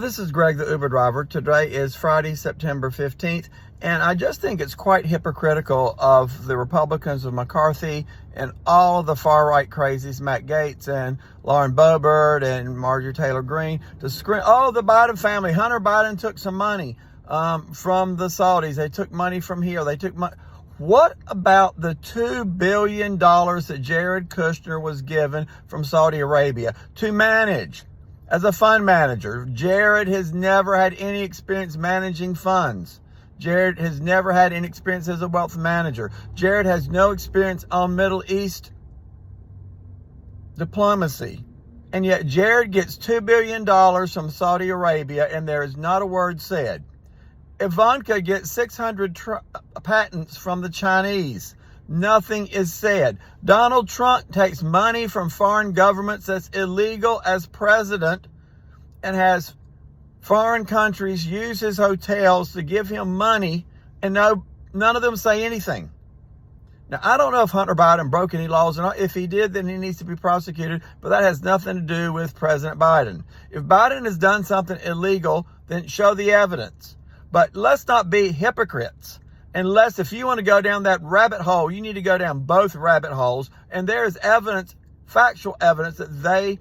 This is Greg, the Uber driver. Today is Friday, September 15th, and I just think it's quite hypocritical of the Republicans of McCarthy and all the far-right crazies, Matt Gaetz and Lauren Boebert and Marjorie Taylor Greene, to scream, oh, the Biden family, Hunter Biden took some money from the Saudis. They took money from here. They took money. What about the $2 billion that Jared Kushner was given from Saudi Arabia to manage? As a fund manager, Jared has never had any experience managing funds. Jared has never had any experience as a wealth manager. Jared has no experience on Middle East diplomacy. And yet Jared gets $2 billion from Saudi Arabia and there is not a word said. Ivanka gets 600 patents from the Chinese. Nothing is said. Donald Trump takes money from foreign governments that's illegal as president and has foreign countries use his hotels to give him money, and none of them say anything. Now, I don't know if Hunter Biden broke any laws or not. If he did, then he needs to be prosecuted, but that has nothing to do with President Biden. If Biden has done something illegal, then show the evidence. But let's not be hypocrites. Unless if you want to go down that rabbit hole, you need to go down both rabbit holes. And there is evidence, factual evidence, that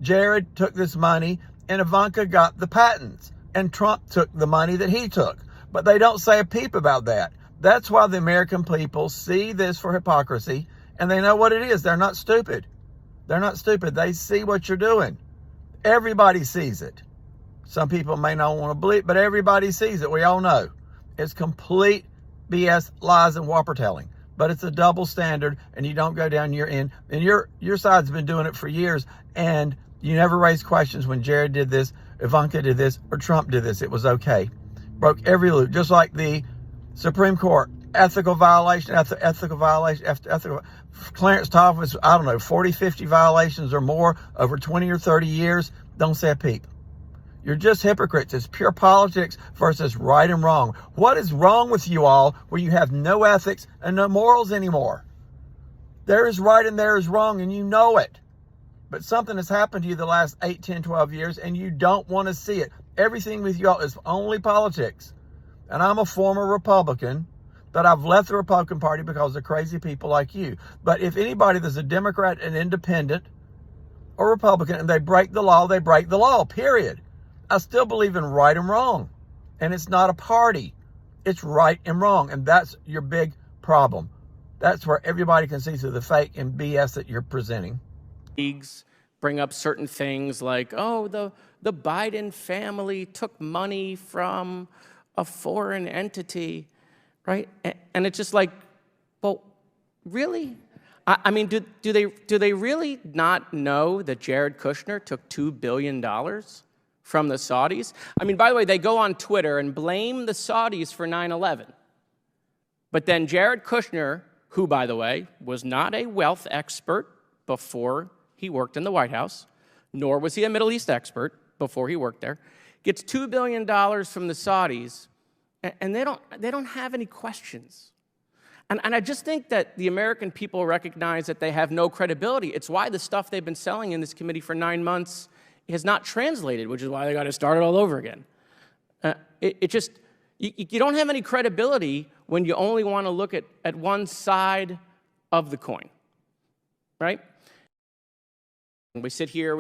Jared took this money and Ivanka got the patents. And Trump took the money that he took. But they don't say a peep about that. That's why the American people see this for hypocrisy. And they know what it is. They're not stupid. They're not stupid. They see what you're doing. Everybody sees it. Some people may not want to believe, but everybody sees it. We all know. It's complete BS, lies, and whopper telling. But it's a double standard, and you don't go down your end. And your side's been doing it for years, and you never raise questions when Jared did this, Ivanka did this, or Trump did this. It was okay. Broke every loop, just like the Supreme Court. Ethical violation. Clarence Thomas, I don't know, 40, 50 violations or more over 20 or 30 years. Don't say a peep. You're just hypocrites. It's pure politics versus right and wrong. What is wrong with you all where you have no ethics and no morals anymore? There is right and there is wrong, and you know it. But something has happened to you the last 8, 10, 12 years, and you don't want to see it. Everything with you all is only politics. And I'm a former Republican, but I've left the Republican Party because of crazy people like you. But if anybody that's a Democrat, an independent, or Republican, and they break the law, they break the law, period. I still believe in right and wrong. And it's not a party. It's right and wrong. And that's your big problem. That's where everybody can see through the fake and BS that you're presenting. Bring up certain things like, oh, the Biden family took money from a foreign entity, right? And it's just like, well, really? I mean, do they really not know that Jared Kushner took $2 billion from the Saudis? I mean, by the way, they go on Twitter and blame the Saudis for 9/11. But then Jared Kushner, who, by the way, was not a wealth expert before he worked in the White House, nor was he a Middle East expert before he worked there, gets $2 billion from the Saudis, and they don't have any questions. And I just think that the American people recognize that they have no credibility. It's why the stuff they've been selling in this committee for 9 months has not translated, which is why they got to start it all over again. You don't have any credibility when you only want to look at one side of the coin, right? We sit here,